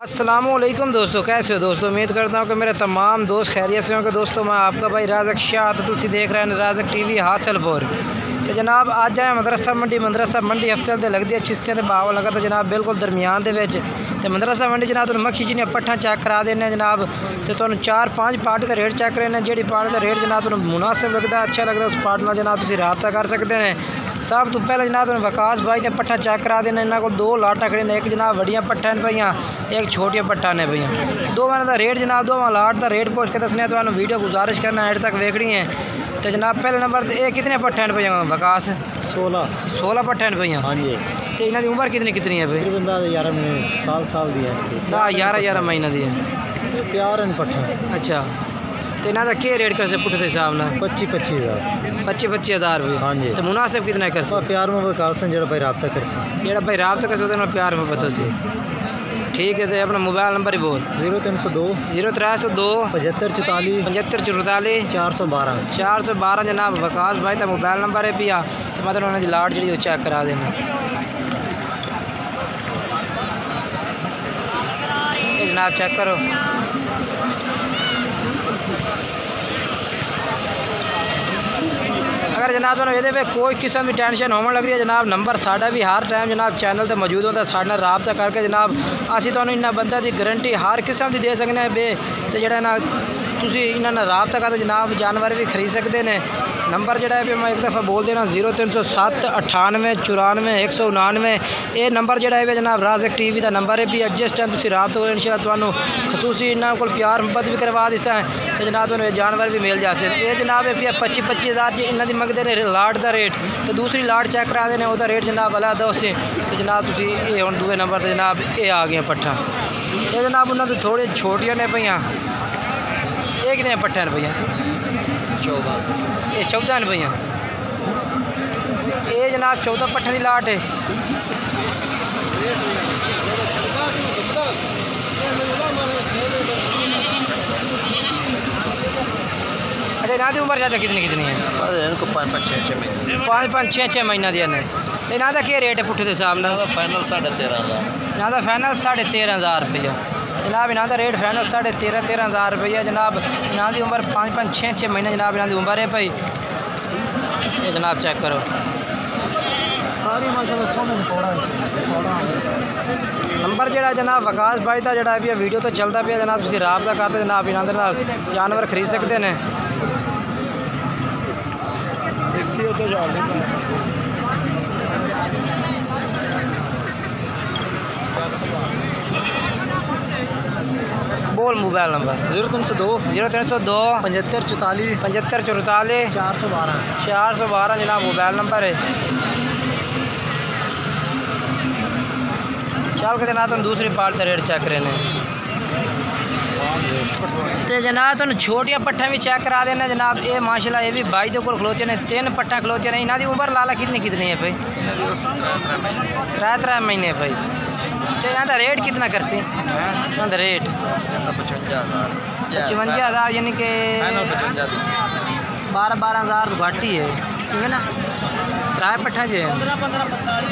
अस्सलामुअलैकुम दोस्तों, कैसे हो दोस्तों। उम्मीद करता हूँ कि मेरे तमाम दोस्त खैरियत से होंगे। दोस्तों मैं आपका भाई राज़क शाह, तो तुसी देख रहे हैं राज़क टीवी हासिलपुर। तो जनाब आज आए मदरसा मंडी हफ्ते ते लगती है चिश्तियां ते बाव लगा। तो जनाब बिल्कुल दरमियान दे विच ते मदरसा मंडी जनाब तुहानूं मक्खी जिन्नियां पट्ठां चेक करा देने जनाब। तो तुहानूं 4-5 पार्टी का रेट चेक करने, जिहड़ी पार्टी का रेट जनाब तुहानूं मुनासिब लगता अच्छा लगता उस पार्टी नाल जनाब तुसीं राबता कर सकते हैं। सब तो पहले जनाब तुहानूं वकास भाई ने पट्ठा चेक करा देने। इन्हां कोल दो लाटां खड़े ने, एक जनाब वड्डियां पट्ठां ने पईयां, एक छोटियां पट्ठां ने पईयां। दोवां दा रेट जनाब दोवां लाट दा रेट पुछ के दसने तुहानूं वीडियो गुजारिश करना एंड तक वेखनी है। तो जनाब पहले नंबर ये कितने पट्ठे ने पईयां वकास? 16 पट्ठे ने पईयां। हाँ जी। तो इन्हां दी उम्र कितनी है भाई? 11 दी है। 11 महीने दी है। तैयार है पट्ठा। अच्छा, तो इन्हां दा क्या रेट कर से पुट्ठे के हिसाब नाल? 25 हज़ार। 25 हज़ार रुपये। हाँ जी। तो मुनासिब कितना कर से? प्यार में वकाल से जो भाई रब्ता कर से, जेड़ा भाई रब्ता कर से प्यार में बता से। ठीक है। तो अपना मोबाइल नंबर ही बोल। 0302 7544 412 जनाब वकास भाई का मोबाइल नंबर है पिया। तो मतलब उन्होंने लाट जी चेक करा देना। जनाब चेक करो। अगर जनाब ये कोई किस्म की टेंशन होने लग रही है जनाब, नंबर साढ़ा भी हर टाइम जनाब चैनल पर मौजूद होता। साढ़े नाल राबता करके जनाब असीं तुहानूं इन्हां बंदे की गारंटी हर किस्म की दे सकते हैं बे। तो जो ना तुसीं इन्हां नाल राबता करके जनाब जानवर भी खरीद सकते हैं। नंबर जोड़ा है मैं एक दफ़ा बोल देना 0307 98 94 199। ये नंबर जोड़ा है जनाब राज़क टीवी का नंबर है भी। जिस टाइम तुसीं राबता करो इंशाअल्लाह तुहानूं खसूसी इन्हां कोल प्यार मुहब्बत भी करवा दिसा है। तो जनाब तुहानूं जानवर भी मिल जाते। ये जनाब है 25 हज़ार इन्हां दी मंगदे ने लाट का रेट। तो दूसरी लाट चेक करा देने उसका रेट जनाब अलग उसे। तो जनाब तुसीं ये हुण दूए नंबर पर जनाब ये आ गया पट्ठा। ये जनाब उन्होंने तो थोड़ी छोटियां ने पईयां। ये कितने पट्ठे ने पईयां? 14। ये 14 ने पईयां। ये जनाब 14 पट्ठे की लाट है। अच्छा, इन्हां दी उम्र ज़्यादा कितनी है? 5-6 महीना दी ने। इन्हां दा क्या रेट है पुट्ठे के हिसाब नाल? फाइनल 13.5 इन्हां दा फाइनल 13.5 रुपया जनाब। इन्हां दा रेट फाइनल 13.5 हज़ार रुपया जनाब। इन्हां दी उम्र 5-6 महीने जनाब इन्हां दी उम्र है भाई। ये जनाब चेक करो। नंबर जोड़ा जनाब वकास भाई का जोड़ा भी वीडियो तो चलता पिया जनाब। तुसीं राबता करते जनाब इन्हां दे नाल जानवर खरीद सकते हैं। बोल मोबाइल नंबर। 0302 7544 412 जनाब मोबाइल नंबर है। चल के जनाब तुम दूसरी पार्ट का रेट चेक करें। तो जनाब तुम छोटिया पट्ठा भी चेक करा देना जनाब। ये माशाल्लाह ये भी भाई के कोल खलोते ने। 3 पट्ठा खलोते ने। इन्हां दी उम्र लाला कितनी है भाई? 3 महीने भाई। तो इन्हां दा रेट कितना कर सी? इन्हां दा रेट 55 हज़ार यानी कि 12 हज़ार तो घट ही है। ठीक है ना। 3 पट्ठा जो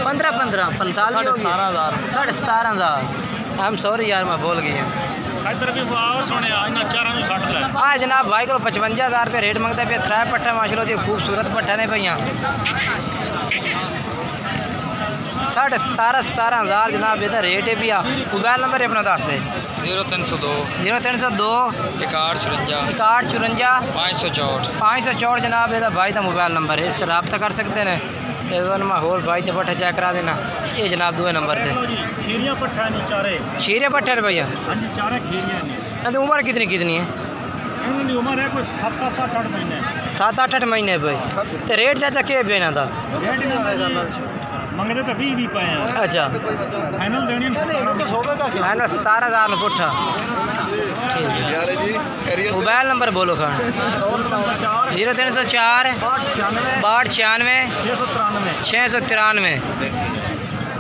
15 45 17 हज़ार। हम सॉरी यार मैं बोल गई। हाँ जनाब भाई को 55 हज़ार रुपये रेट मंगता पे। 3 पट्ठा माशाल्लाह दी खूबसूरत पट्ठा ने भैया। 17.5 हज़ार जनाब ये रेट है भैया। मोबाइल नंबर अपना दस दे। 0302 6154 564 564 जनाब ये भाई का मोबाइल नंबर है। इस तरह रब्ता कर सकते हैं। तो माहौल भाई तो पट्ठे चेक करा देना। ये जनाब दूसरे नंबर पे खीरे पट्ठे ने भैया। उम्र कितनी है? उम्र है कोई 7-8 महीने भाई। तो रेट चाचा क्या है इन्हां दा? मंगने तो 20 पे हैं। अच्छा, फाइनल देनी है फाइनल 17 हज़ार में पुट्ठा। मोबाइल नंबर बोलो खान। 0304 92 693।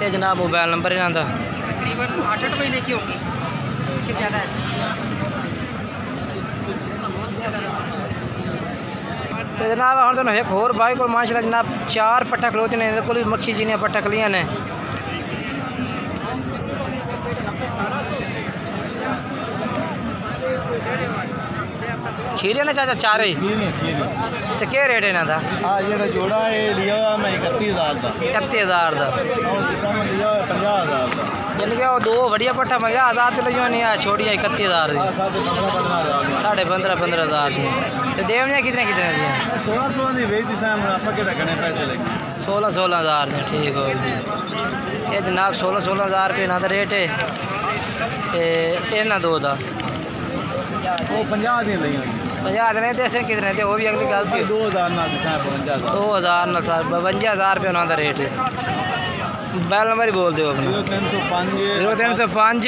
ये जनाब मोबाइल नंबर इन्हां दा। तकरीबन 8 महीने की होगी, इससे ज़्यादा है। तो जनाब हम तो एक होर भाई को माशाल्लाह जनाब 4 पट्ठा खलोते ने। को मक्खी जिन्हें पट्ठा खलियां ने। खीरे ने चाचा चारे ही तो क्या रेट है इन्हों का? जो जोड़ा है लिया मैं 31,000 का 31,000 का लिया 50,000 का यानी कि वो दो बढ़िया पट्ठा 50,000 से लियो नहीं है छोटियाँ 31,000 की 15,000 दी तो देवनिया कितने कितने दी 16 दी बेच दी साहब आप के रखने पैसे लगे 16,000 दी ठीक हो ये जनाब 16,000 रुपये इन्हों का रेट है इन्होंने दो का वो 50 दी लई 50 देने तो ऐसे कितने थे वो भी अगली गल थी 2000 ना 52,000 52,000 रुपये उन्होंने रेट है बैल नंबर ही बोल दो अपना 0305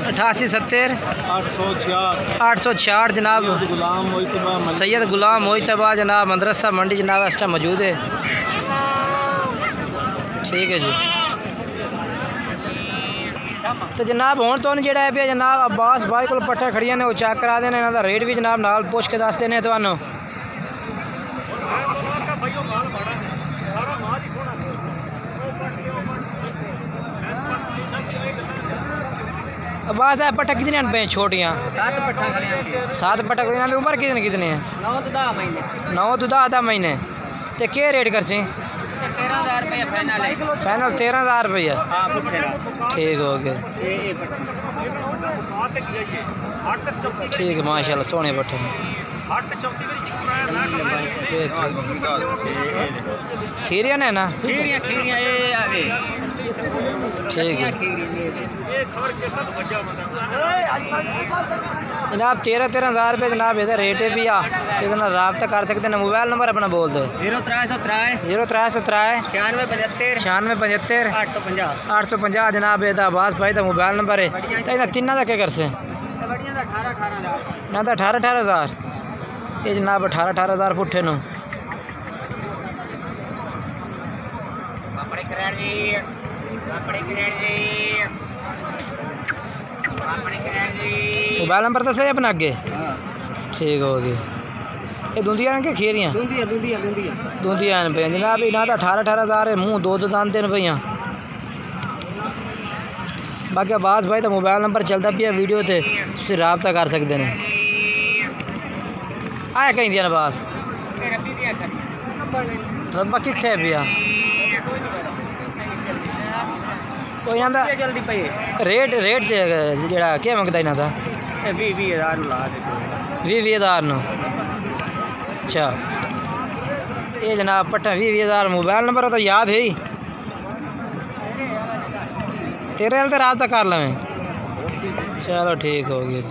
88 70 866 जनाब सैयद गुलाम मोइतबा जनाब मदरसा मंडी जनाब इस टाइम मौजूद है। ठीक है जी तो जनाब हुण तुहानूं जिहड़ा है पिया जनाब अब्बास भाई को पट्ठा खड़ियां ने वो चेक करा देने इन्हां दा रेट भी जनाब नाल पुछ के दस देने तुहानूं। अब्बास है पट्ठा कितने पे छोटियां 7 पट्ठा इन्हां दी उम्र कितनी कितनी है 9 तो 10 महीने तो क्या रेट कर सी 13,000 रुपया फाइनल 13,000 रुपया ठीक हो गया ठीक है माशाल्लाह सोने पट्ठे खीरिया ने ना ठीक है जनाब 13,000 रुपये जनाब इधर रेट है भी रबता कर सकते हैं। मोबाइल नंबर अपना बोल दो 0303 96 75 850 जनाब इधर अब्बास भाई का मोबाइल नंबर है तो इन्हें तीनों का क्या कर से ना 18,000 ये जनाब 18,000 पुट्ठे नो मोबाइल नंबर तो सही अपना अगे ठीक हो गया ये दूंदियां के खीरियां दूंदियां पे जनाब इन्हों का 18,000 है मूँह 2 दांत देन पे बाकी अब्बास भाई तो मोबाइल नंबर चलता पिया वीडियो ते तुसीं राबता कर सकते हैं। आया कहीं दिया अब्बास रब्बा कित्थे है पिया वो इन्हां दा रेट जेड़ा क्या मंगदा इन्हां दा 20,000 नो अच्छा ये जनाब पट्ठा 20,000 मोबाइल नंबर तो याद है ही तेरे हाल तो राबता कर लवें चलो ठीक हो गया।